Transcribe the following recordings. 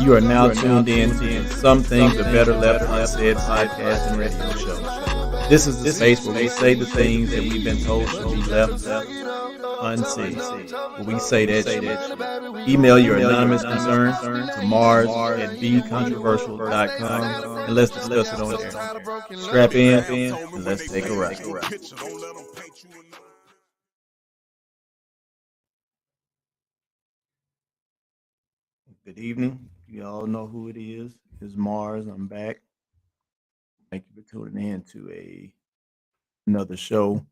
You are now tuned in to the Some Things Are Better Left Unsaid podcast and radio show. This is the space where we say the things that we've been told should be left unsaid. Where we say that shit. Email your anonymous concerns to Mars at bcontroversial.com and let's discuss it on air. Strap in and let's take a ride. Good evening. You all know who it is. It's Mars. I'm back. Thank you for tuning in to another show.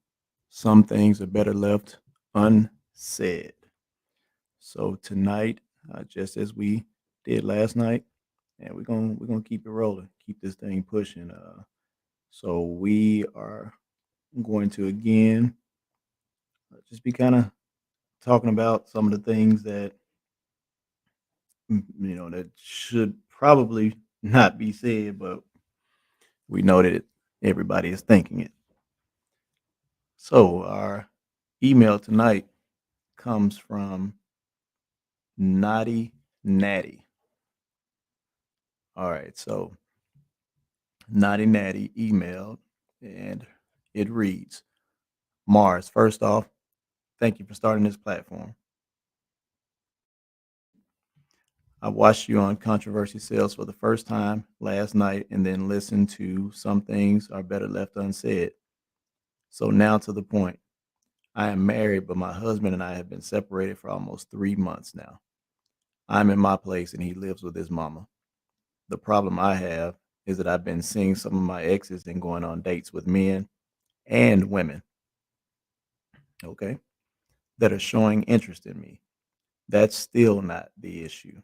Some things are better left unsaid. So tonight, just as we did last night, and we're gonna keep it rolling, keep this thing pushing. So we are going to again just be kind of talking about some of the things that that should probably not be said, but we know that everybody is thinking it. So our email tonight comes from Naughty Natty. All right, so Naughty Natty emailed, and it reads, Mars, first off, thank you for starting this platform. I watched you on Controversy Sales for the first time last night and then listened to Some Things Are Better Left Unsaid. So now to the point. I am married, but my husband and I have been separated for almost 3 months now. I'm in my place and he lives with his mama. The problem I have is that I've been seeing some of my exes and going on dates with men and women, okay, that are showing interest in me. That's still not the issue.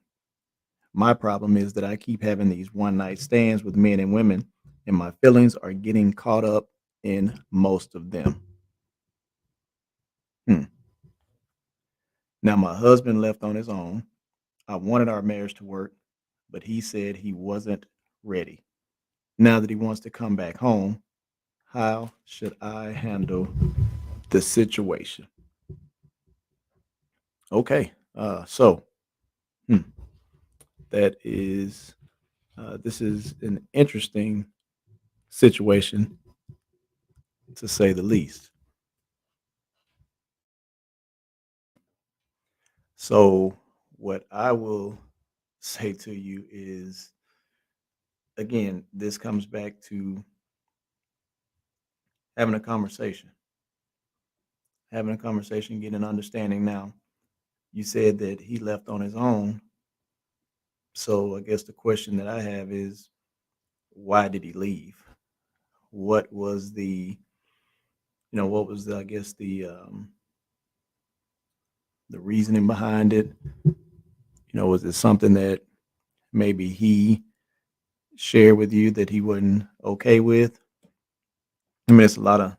My problem is that I keep having these one night stands with men and women, and my feelings are getting caught up in most of them. Hmm. Now, my husband left on his own. I wanted our marriage to work, but he said he wasn't ready. Now that he wants to come back home, how should I handle the situation? Okay, so hmm, that is this is an interesting situation to say the least. So, what I will say to you is, again, this comes back to having a conversation, getting an understanding. Now, you said that he left on his own. So, I guess the question that I have is, why did he leave? What was what was I guess the reasoning behind it? Was it something that maybe he shared with you that he wasn't okay with? I mean, it's a lot of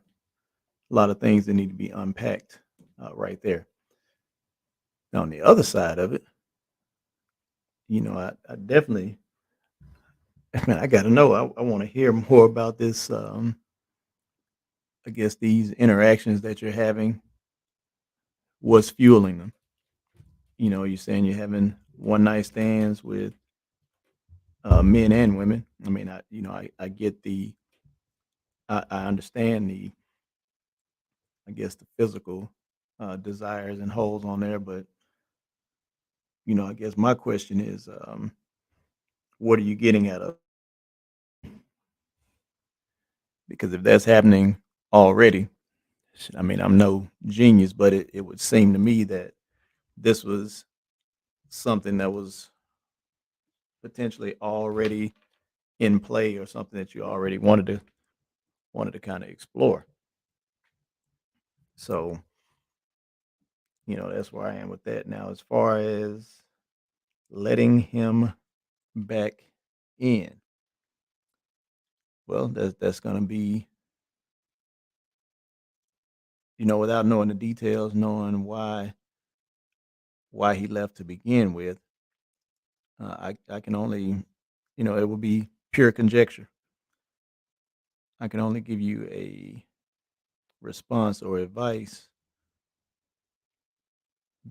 things that need to be unpacked right there. Now, on the other side of it, I definitely, I mean, I got to know. I want to hear more about this. I guess these interactions that you're having, what's fueling them? You're saying you're having one night stands with men and women. I mean, I get I understand I guess the physical desires and holes on there, but I guess my question is, what are you getting out of? Because if that's happening already, I mean, I'm no genius, but it would seem to me that this was something that was potentially already in play or something that you already wanted to kind of explore. So, that's where I am with that. Now, as far as letting him back in, well, that's gonna be, without knowing the details, knowing why he left to begin with, I can only, it would be pure conjecture. I can only give you a response or advice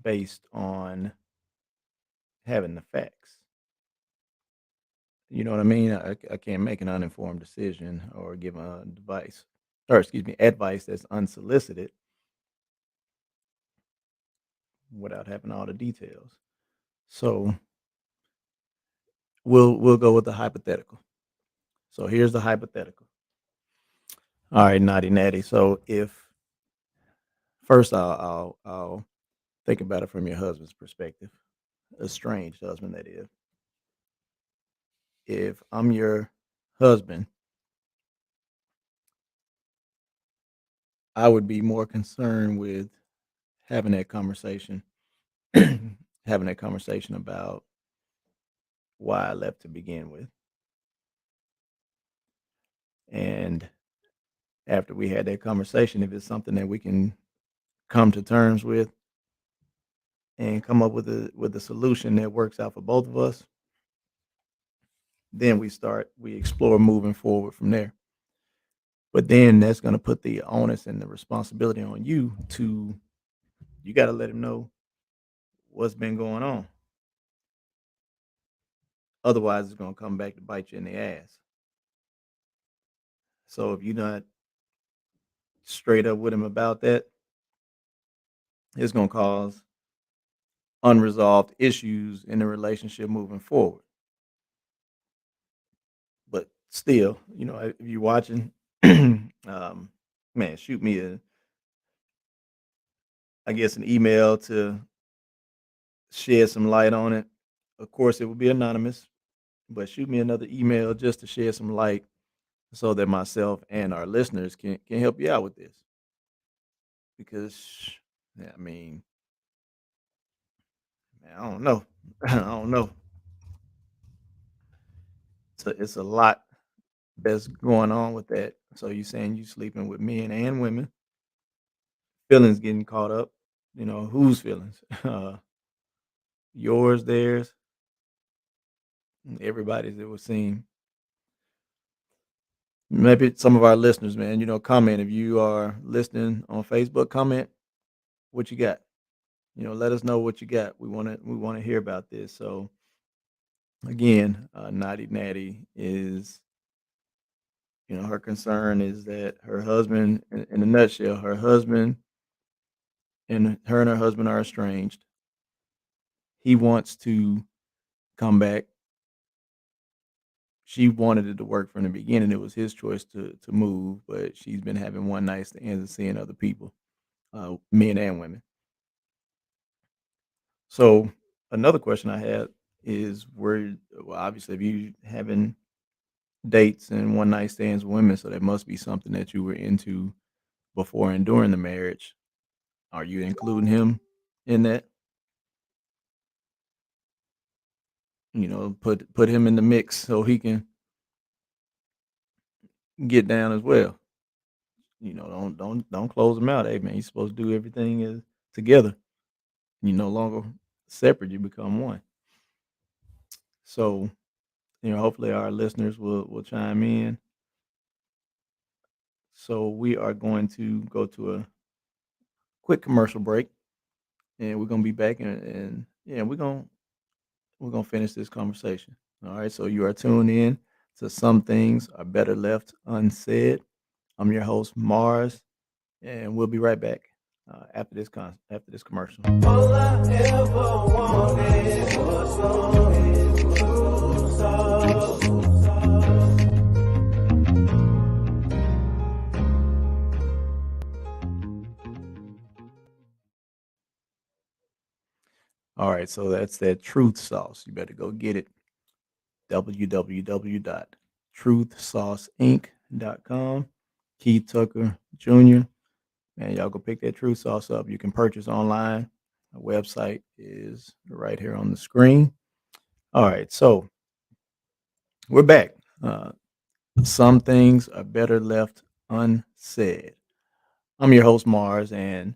based on having the facts. You know what I mean? I can't make an uninformed decision or give a advice, or excuse me, advice that's unsolicited without having all the details. So we'll go with the hypothetical. So here's the hypothetical. All right, naughty natty. So if first I'll think about it from your husband's perspective, estranged husband that is. If I'm your husband, I would be more concerned with having that conversation, having that conversation about why I left to begin with. And after we had that conversation, if it's something that we can come to terms with and come up with a solution that works out for both of us, then we explore moving forward from there. But then that's going to put the onus and the responsibility on you to you got to let him know what's been going on. Otherwise, it's going to come back to bite you in the ass. So if you're not straight up with him about that, it's going to cause unresolved issues in the relationship moving forward. But still, if you're watching, man, shoot me I guess, an email to shed some light on it. Of course, it will be anonymous, but shoot me another email just to shed some light so that myself and our listeners can help you out with this. Because, yeah, I mean, man, I don't know. I don't know. It's a lot that's going on with that. So you saying you sleeping with men and women, feelings getting caught up. Whose feelings? Yours, theirs, everybody's, it would seem. Maybe some of our listeners, man, comment. If you are listening on Facebook, comment what you got. Let us know what you got. We want to hear about this. So again, Naughty Natty is, her concern is that her husband, in a nutshell, her husband and her husband are estranged. He wants to come back. She wanted it to work from the beginning. It was his choice to move, but she's been having one night stands and seeing other people, men and women. So another question I had is well, obviously if you having dates and one night stands with women, so that must be something that you were into before and during the marriage. Are you including him in that? Put him in the mix so he can get down as well. Don't close him out. Hey man, you're supposed to do everything as together. You no longer separate, you become one. So, hopefully our listeners will chime in. So we are going to go to a quick commercial break, and we're gonna be back, and yeah, we're gonna finish this conversation. All right. So you are tuned in to Some Things Are Better Left Unsaid. I'm your host Mars, and we'll be right back after this commercial. All I ever wanted was some true love. All right, so that's that truth sauce. You better go get it. www.truthsauceinc.com. Keith Tucker Jr. Man, y'all go pick that truth sauce up. You can purchase online. The website is right here on the screen. All right, so we're back. Some things are better left unsaid. I'm your host, Mars, and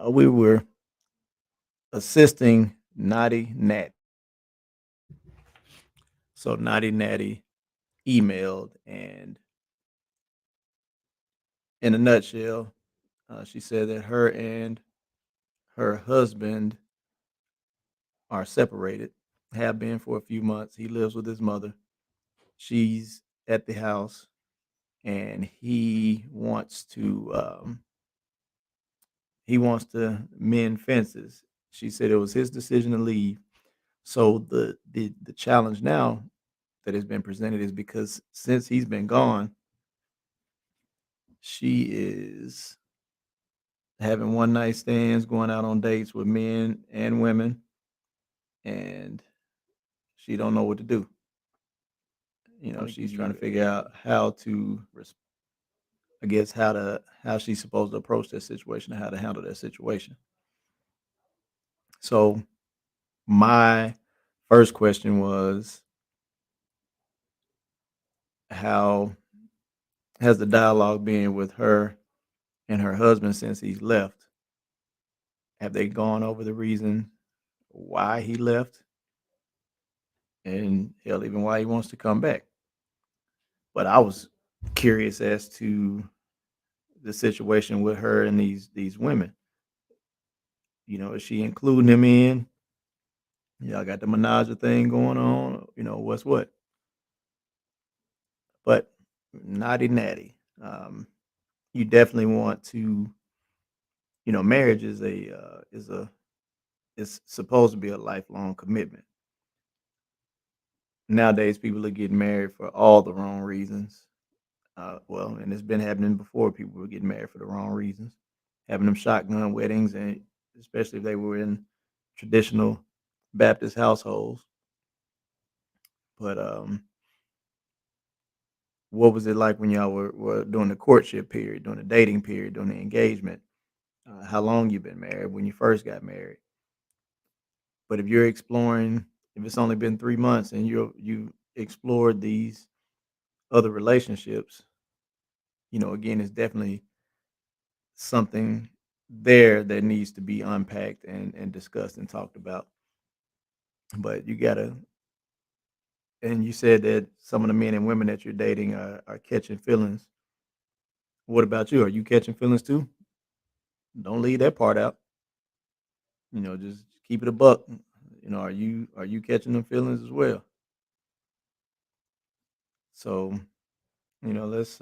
we were assisting Naughty Nat. So Naughty Natty emailed, and in a nutshell, she said that her and her husband are separated, have been for a few months. He lives with his mother. she's at the house and he wants to mend fences. She said it was his decision to leave. So the challenge now that has been presented is because since he's been gone, she is having one night stands, going out on dates with men and women, and she don't know what to do. You know, she's trying to figure out how to, I guess, how she's supposed to approach that situation and how to handle that situation. So my first question was, how has the dialogue been with her and her husband since he's left? Have they gone over the reason why he left and hell, even why he wants to come back? But I was curious as to the situation with her and these women. You know, is she including them in? Y'all got the menage thing going on. You know, what's what? But naughty natty. You definitely want to. You know, marriage is supposed to be a lifelong commitment. Nowadays, people are getting married for all the wrong reasons. Well, and it's been happening before. People were getting married for the wrong reasons, having them shotgun weddings, and especially if they were in traditional Baptist households. But what was it like when y'all were doing the courtship period, during the dating period, during the engagement? How long you been married when you first got married? But if you're exploring, if it's only been 3 months and you explored these other relationships, you know, again, it's definitely something there that needs to be unpacked and discussed and talked about. But you gotta, and you said that some of the men and women that you're dating are catching feelings. What about you? Are you catching feelings too? Don't leave that part out. You know, just keep it a buck. You know, are you catching them feelings as well? So, you know, let's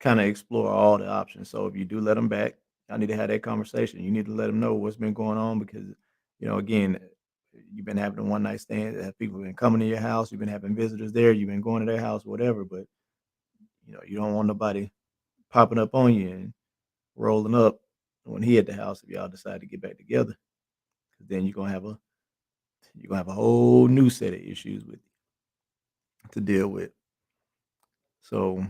kind of explore all the options. So if you do let them back, I need to have that conversation. You need to let them know what's been going on because, you know, again, you've been having a one night stand. People been coming to your house. You've been having visitors there. You've been going to their house, whatever. But you know, you don't want nobody popping up on you and rolling up when he at the house if y'all decide to get back together. Because then you're gonna have a whole new set of issues with to deal with. So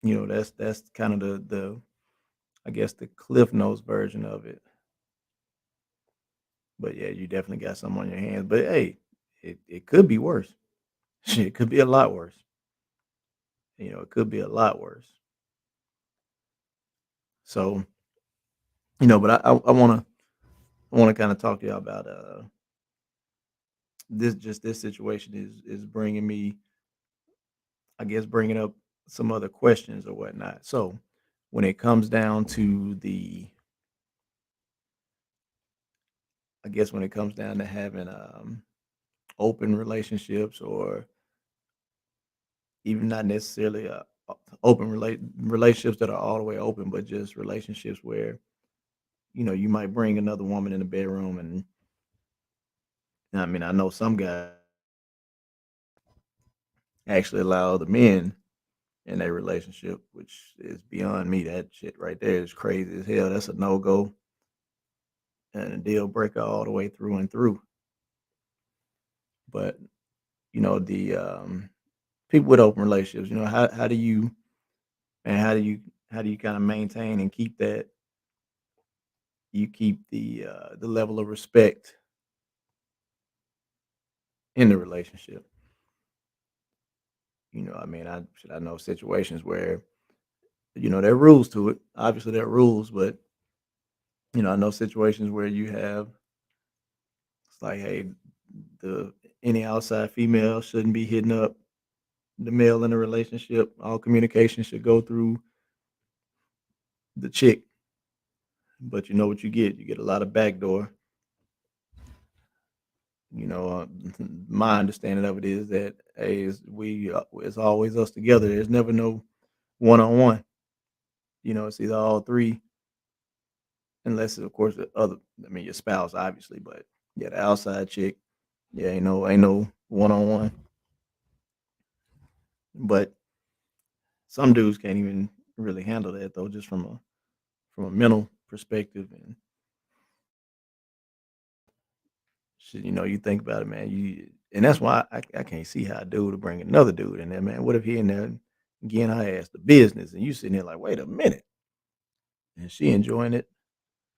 you know, that's kind of the I guess the Cliff Notes version of it. But yeah, you definitely got something on your hands. But hey, it could be worse. Shit, it could be a lot worse. You know, it could be a lot worse. So, you know, but I wanna kind of talk to y'all about this situation is bringing me, I guess, bringing up some other questions or whatnot. So, when it comes down to I guess when it comes down to having open relationships or even not necessarily open relationships that are all the way open, but just relationships where you know you might bring another woman in the bedroom, and I mean I know some guys actually allow other men in a relationship, which is beyond me. That shit right there is crazy as hell. That's a no go and a deal breaker all the way through and through. But you know the people with open relationships, you know how do you and how do you kind of maintain and keep that you keep the level of respect in the relationship. You know, I mean, I know situations where you know there are rules to it. Obviously, there are rules, but you know, I know situations where you have it's like, hey, the any outside female shouldn't be hitting up the male in a relationship. All communication should go through the chick. But you know what you get? You get a lot of backdoor. my understanding of it is that, hey, it's always us together. There's never no one on one. It's either all three, unless of course the other. I mean, your spouse, obviously, but yeah, the outside chick, yeah, ain't no one on one. But some dudes can't even really handle that though, just from a mental perspective. And shit, you think about it, man. And that's why I can't see how a dude would bring another dude in there, man. What if he in there getting her ass to business, and you sitting there like, wait a minute, and she enjoying it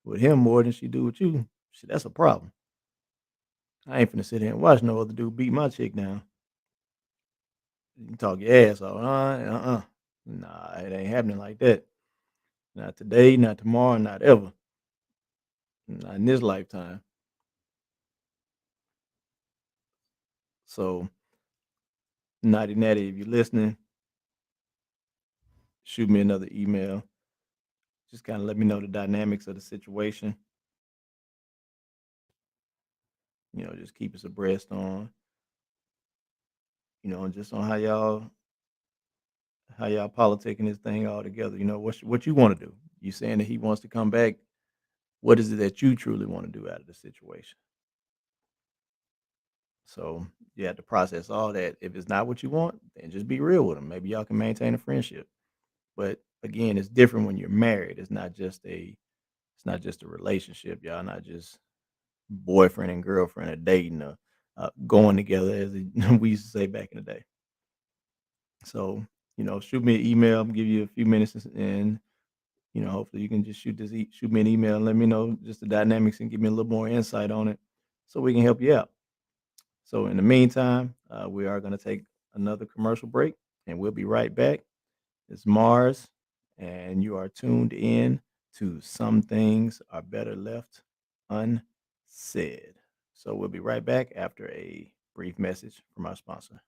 with him more than she do with you? Shit, that's a problem. I ain't finna sit here and watch no other dude beat my chick down. You can talk your ass off. Nah, it ain't happening like that. Not today, not tomorrow, not ever. Not in this lifetime. So, Naughty Natty, if you're listening, shoot me another email. Just kind of let me know the dynamics of the situation. Just keep us abreast on, just on how y'all politicking this thing all together. What you want to do. You saying that he wants to come back. What is it that you truly want to do out of the situation? So you have to process all that. If it's not what you want, then just be real with him. Maybe y'all can maintain a friendship. But again, it's different when you're married. It's not just a relationship. Y'all not just boyfriend and girlfriend or dating or going together, as we used to say back in the day. So, shoot me an email. Give you a few minutes, and hopefully you can just shoot me an email and let me know just the dynamics and give me a little more insight on it, so we can help you out. So, in the meantime, we are going to take another commercial break, and we'll be right back. It's Mars, and you are tuned in to Some Things Are Better Left Unsaid. So, we'll be right back after a brief message from our sponsor.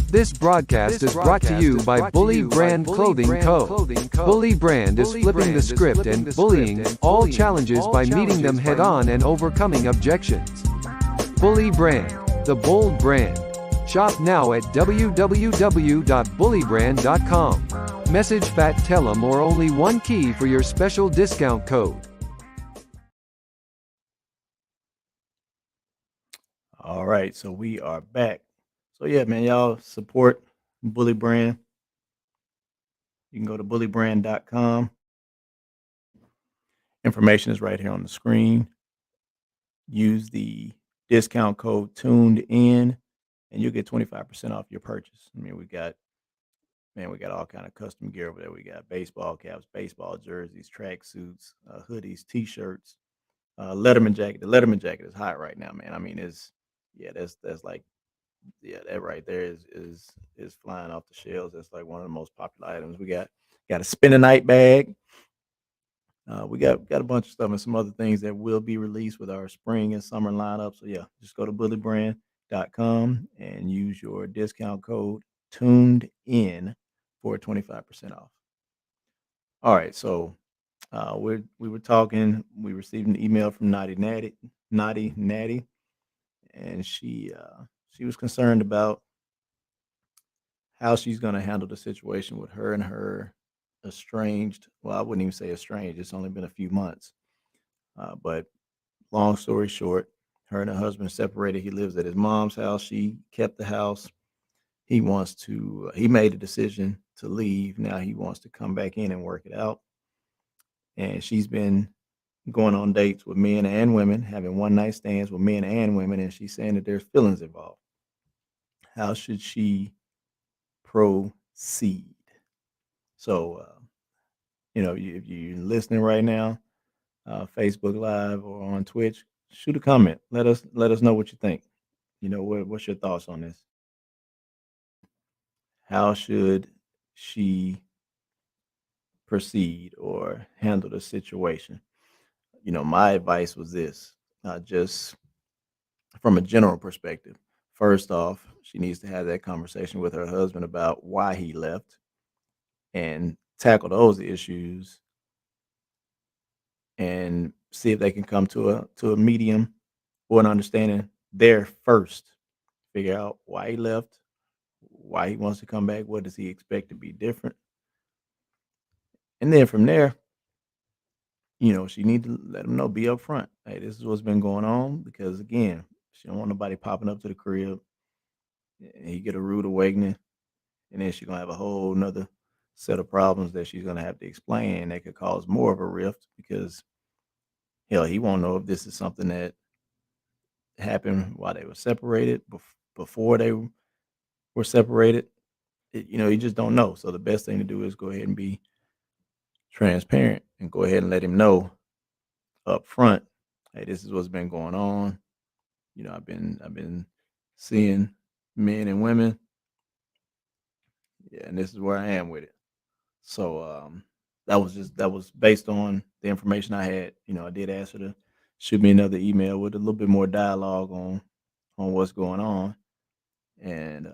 This broadcast is brought to you by Bully Brand Clothing Co. Bully Brand is flipping the script and bullying all challenges by meeting them head on and overcoming objections. Bully Brand, the bold brand. Shop now at www.bullybrand.com. Message Fat Tell 'em or only one key for your special discount code. All right, so we are back. So yeah, man, y'all support Bully Brand. You can go to bullybrand.com. Information is right here on the screen. Use the discount code tuned in and you'll get 25% off your purchase. I mean, we got all kind of custom gear over there. We got baseball caps, baseball jerseys, track suits, hoodies, t-shirts, Letterman jacket. The Letterman jacket is hot right now, man. I mean, that's like, that right there is flying off the shelves. That's like one of the most popular items. We got a spin a night bag. We got a bunch of stuff and some other things that will be released with our spring and summer lineup. So yeah, just go to bullybrand.com and use your discount code tuned in for 25% off. All right, so we were talking. We received an email from Naughty Natty, and she was concerned about how she's going to handle the situation with her and her estranged. Well, I wouldn't even say estranged. It's only been a few months, but long story short, her and her husband separated. He lives at his mom's house. She kept the house. He made a decision to leave. Now he wants to come back in and work it out. And she's been going on dates with men and women, having one night stands with men and women. And she's saying that there's feelings involved. How should she proceed? So, if you're listening right now, Facebook Live or on Twitch, shoot a comment. Let us know what you think. What's your thoughts on this? How should she proceed or handle the situation? My advice was this, just from a general perspective. First off, she needs to have that conversation with her husband about why he left and tackle those issues and see if they can come to a medium or an understanding there first. Figure out why he left, why he wants to come back, what does he expect to be different, and then from there, she need to let him know, be upfront. Hey, this is what's been going on because again, she don't want nobody popping up to the crib and he get a rude awakening, and then she's gonna have a whole nother set of problems that she's gonna have to explain that could cause more of a rift because hell, he won't know if this is something that happened while they were separated, before they were separated. You just don't know. So the best thing to do is go ahead and be transparent and go ahead and let him know up front, hey, this is what's been going on. I've been seeing men and women, yeah, and this is where I am with it. So that was based on the information I had. I did ask her to shoot me another email with a little bit more dialogue on what's going on, and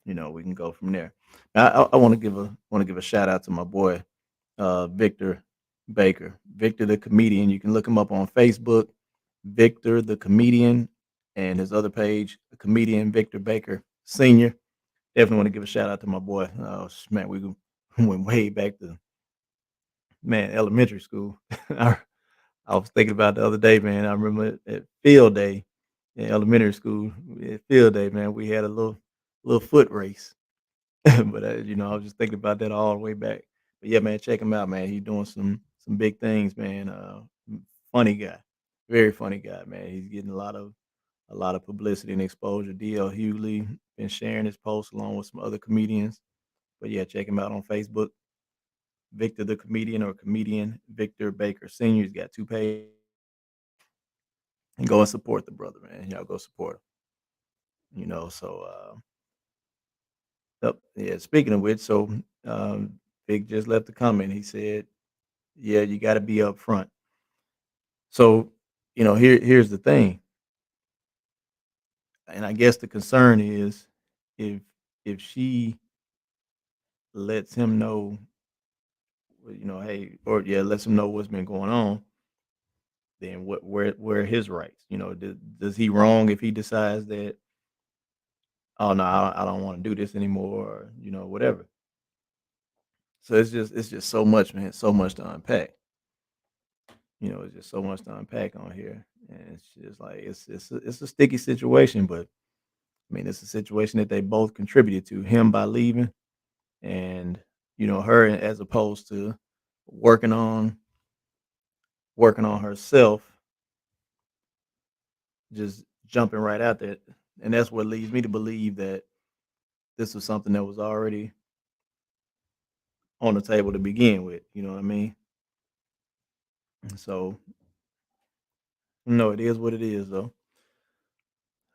we can go from there. I want to give a shout out to my boy Victor Baker, Victor the comedian. You can look him up on Facebook, Victor the comedian, and his other page, the comedian Victor Baker Senior. Definitely want to give a shout out to my boy. Oh man, went way back to man elementary school. I, I was thinking about the other day, man. I remember at field day in elementary school. At field day, man, we had a little foot race. But I was just thinking about that all the way back. But yeah, man, check him out, man. He's doing some big things, man. Funny guy, very funny guy, man. He's getting a lot of publicity and exposure. DL Hughley been sharing his posts along with some other comedians. But yeah, check him out on Facebook, Victor the comedian or comedian Victor Baker Senior. He's got two pages. And go and support the brother, man. Y'all go support him. So yeah. Speaking of which, so Vic just left a comment. He said, "Yeah, you got to be upfront." So here's the thing, and I guess the concern is if she lets him know, well, hey, or yeah, lets him know what's been going on, then where are his rights? Does he wrong if he decides that, oh no, I don't want to do this anymore, or whatever. So it's just so much, man, so much to unpack. It's just so much to unpack on here, and it's just like it's a sticky situation, but I mean, it's a situation that they both contributed to, him by leaving, and her as opposed to working on working on herself, just jumping right out there, and that's what leads me to believe that this was something that was already on the table to begin with. You know what I mean? So no, it is what it is, though.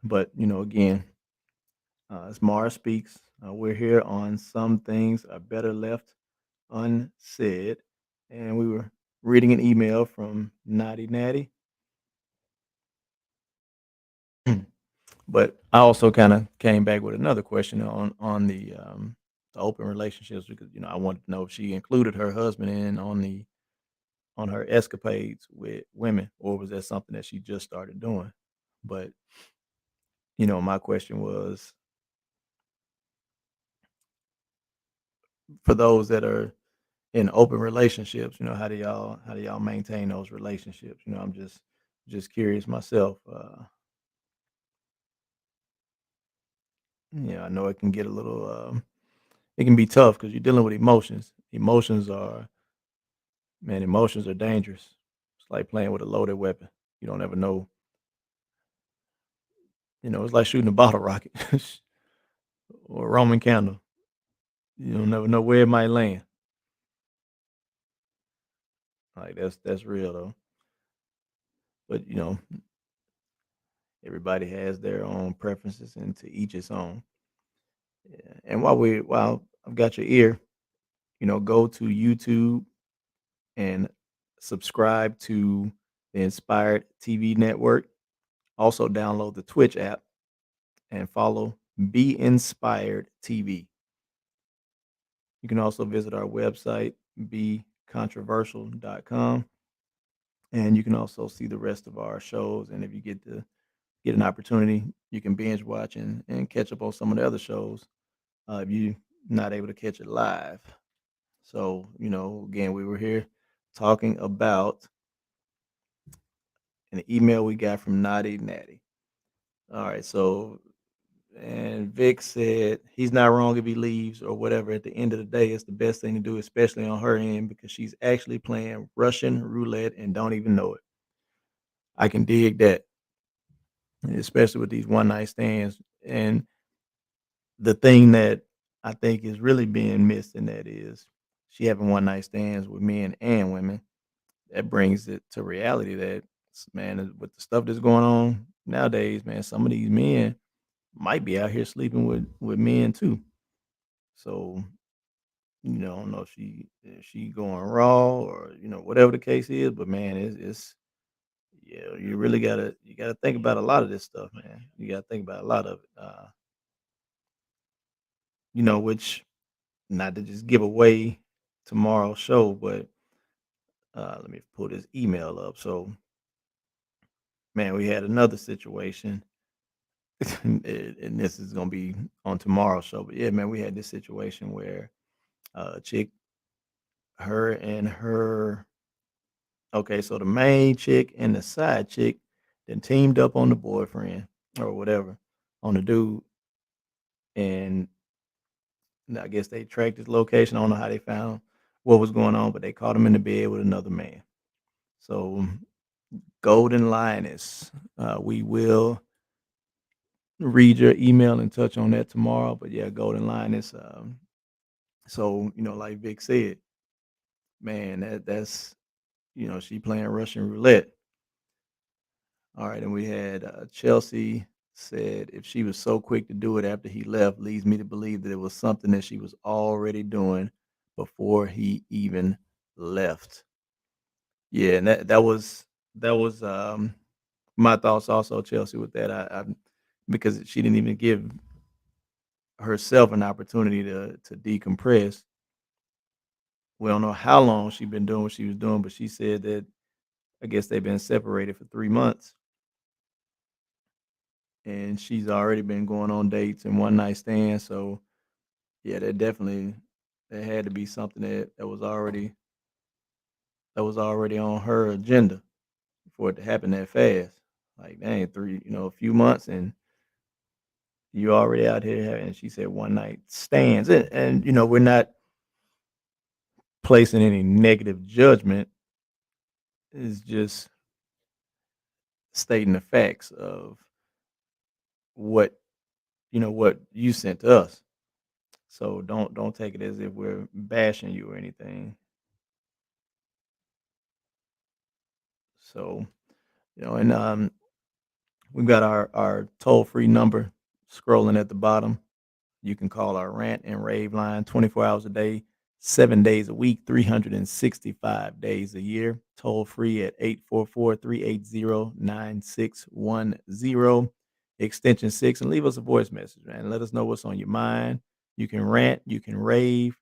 But again, as Mara speaks, we're here on Some Things Are Better Left Unsaid. And we were reading an email from Naughty Natty. But I also kind of came back with another question on the open relationships because I wanted to know if she included her husband in on her escapades with women, or was that something that she just started doing? But my question was, for those that are in open relationships, how do y'all maintain those relationships? I'm just curious myself. I know it can get a little it can be tough because you're dealing with emotions. Emotions are dangerous. It's like playing with a loaded weapon. You don't ever know. It's like shooting a bottle rocket or a Roman candle. You don't never know where it might land. Like that's real though. But everybody has their own preferences, and to each its own. Yeah. And while I've got your ear, go to YouTube and subscribe to the Inspired TV network. Also download the Twitch app and follow Be Inspired TV. You can also visit our website, becontroversial.com. and you can also see the rest of our shows. And if you get an opportunity, you can binge watch and catch up on some of the other shows if you're not able to catch it live. So, again, we were here talking about an email we got from Naughty Natty. All right, so and Vic said he's not wrong if he leaves or whatever. At the end of the day, it's the best thing to do, especially on her end, because she's actually playing Russian roulette and don't even know it. I can dig that, especially with these one night stands. And the thing that I think is really being missed in that is she having one night stands with men and women. That brings it to reality that man, with the stuff that's going on nowadays, man, some of these men might be out here sleeping with men too. So I don't know if she going raw or whatever the case is, but man, it's yeah, you gotta think about a lot of this stuff, man. You gotta think about a lot of it. Which not to just give away tomorrow's show, but let me pull this email up. So man, we had another situation, and this is gonna be on tomorrow's show. But yeah, man, we had this situation where a chick, her and her okay, so the main chick and the side chick then teamed up on the boyfriend or whatever, on the dude, and I guess they tracked his location. I don't know how they found what was going on, but they caught him in the bed with another man. So, Golden Lioness, we will read your email and touch on that tomorrow. But yeah, Golden Lioness. So like Vic said, man, that's she playing Russian roulette. All right, and we had Chelsea said if she was so quick to do it after he left, leads me to believe that it was something that she was already doing before he even left. Yeah, and that was my thoughts also, Chelsea, with that. I because she didn't even give herself an opportunity to decompress. We don't know how long she's been doing what she was doing, but she said that I guess they've been separated for 3 months, and she's already been going on dates and one night stands. So yeah, that had to be something that was already on her agenda for it to happen that fast. Like dang, a few months and you already out here having. She said one night stands, and we're not placing any negative judgment. It's just stating the facts of what what you sent to us. So don't take it as if we're bashing you or anything. So and we've got our toll free number scrolling at the bottom. You can call our rant and rave line 24 hours a day, 7 days a week, 365 days a year. Toll free at 844-380-9610, extension 6, and leave us a voice message, man. Let us know what's on your mind. You can rant, you can rave,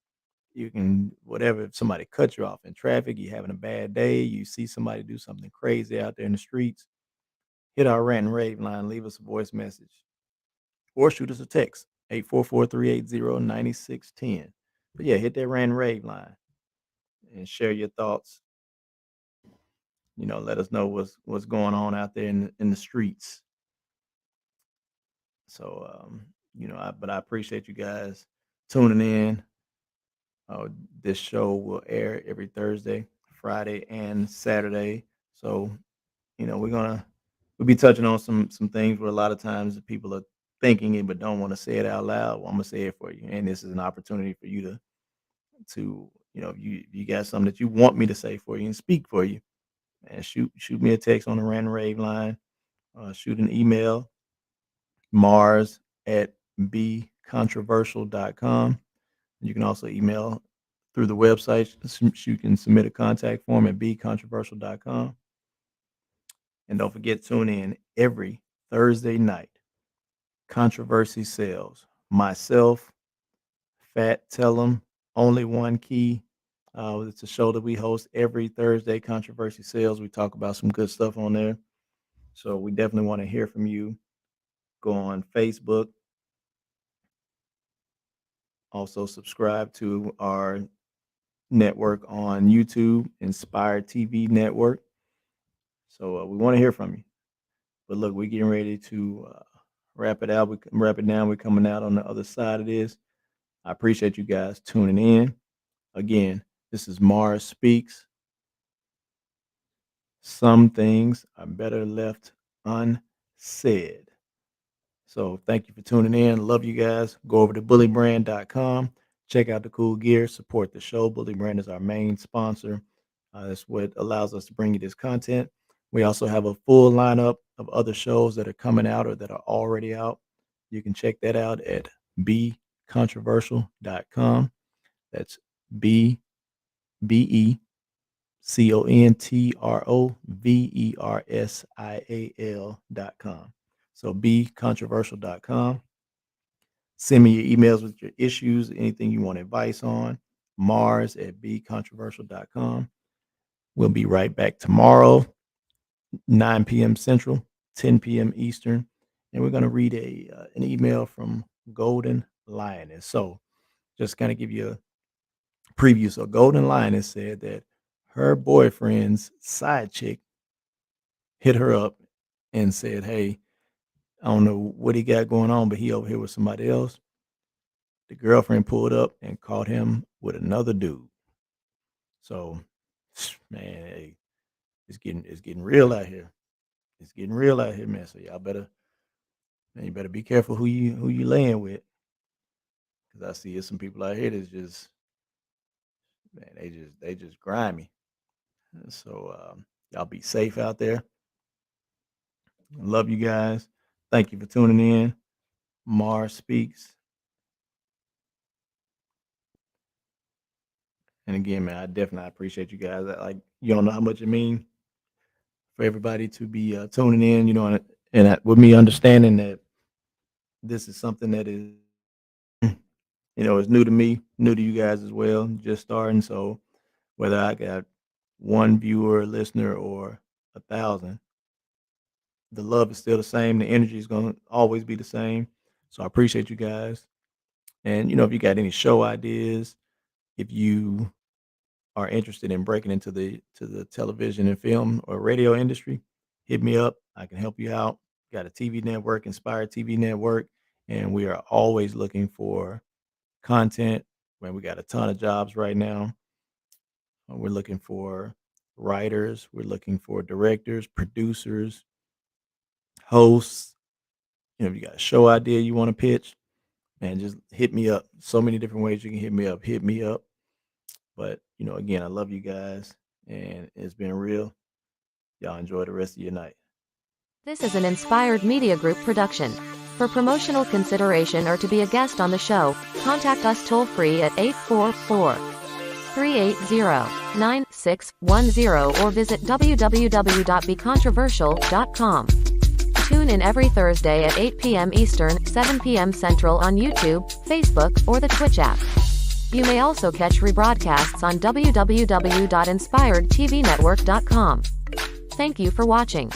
you can whatever. If somebody cuts you off in traffic, you're having a bad day, you see somebody do something crazy out there in the streets, hit our rant and rave line, leave us a voice message or shoot us a text 844-380-9610. But yeah, hit that rant and rave line and share your thoughts. Let us know what's going on out there in the streets. So but I appreciate you guys tuning in. This show will air every Thursday, Friday, and Saturday. So we'll be touching on some things where a lot of times the people are thinking it but don't want to say it out loud. Well, I'm gonna say it for you, and this is an opportunity for you to if you got something that you want me to say for you and speak for you, and shoot me a text on the random rave line. Shoot an email, Mars at bcontroversial.com. You can also email through the website. You can submit a contact form at bcontroversial.com. And don't forget, tune in every Thursday night. Controversy Sales. Myself, Fat Tellum, Only One Key, It's a show that we host every Thursday, Controversy Sales. We talk about some good stuff on there. So we definitely want to hear from you. Go on Facebook. Also subscribe to our network on YouTube, Inspired TV Network. So we want to hear from you. But look, we're getting ready to wrap it out. We can wrap it down. We're coming out on the other side of this. I appreciate you guys tuning in. Again, this is Mars Speaks. Some things are better left unsaid. So thank you for tuning in. Love you guys. Go over to bullybrand.com. Check out the cool gear. Support the show. Bully Brand is our main sponsor. That's what allows us to bring you this content. We also have a full lineup of other shows that are coming out or that are already out. You can check that out at becontroversial.com. That's becontroversial.com. So becontroversial.com. Send me your emails with your issues, anything you want advice on. Mars at becontroversial.com. We'll be right back tomorrow, 9 p.m. Central, 10 p.m. Eastern. And we're going to read an email from Golden Lioness. So just kind of give you a preview. So Golden Lioness said that her boyfriend's side chick hit her up and said, hey, I don't know what he got going on, but he over here with somebody else. The girlfriend pulled up and caught him with another dude. So, man, hey, it's getting real out here. It's getting real out here, man. So y'all better be careful who you laying with. Cause I see some people out here that's just, man, they just grimy. So y'all be safe out there. Love you guys. Thank you for tuning in. Mars Speaks. And again, man, I definitely appreciate you guys. You don't know how much it means for everybody to be tuning in, and with me understanding that this is something that is, is new to me, new to you guys as well, just starting. So whether I got one viewer, listener, or 1,000, the love is still the same. The energy is going to always be the same. So I appreciate you guys. And, if you got any show ideas, if you are interested in breaking into the television and film or radio industry, hit me up. I can help you out. Got a TV network, Inspired TV Network, and we are always looking for content. Man, we got a ton of jobs right now. We're looking for writers. We're looking for directors, producers, hosts. If you got a show idea you want to pitch, man, just hit me up. So many different ways you can hit me up. Hit me up. But, again, I love you guys, and it's been real. Y'all enjoy the rest of your night. This is an Inspired Media Group production. For promotional consideration or to be a guest on the show, contact us toll-free at 844-380-9610 or visit www.becontroversial.com. Tune in every Thursday at 8 p.m. Eastern, 7 p.m. Central on YouTube, Facebook, or the Twitch app. You may also catch rebroadcasts on www.inspiredtvnetwork.com. Thank you for watching.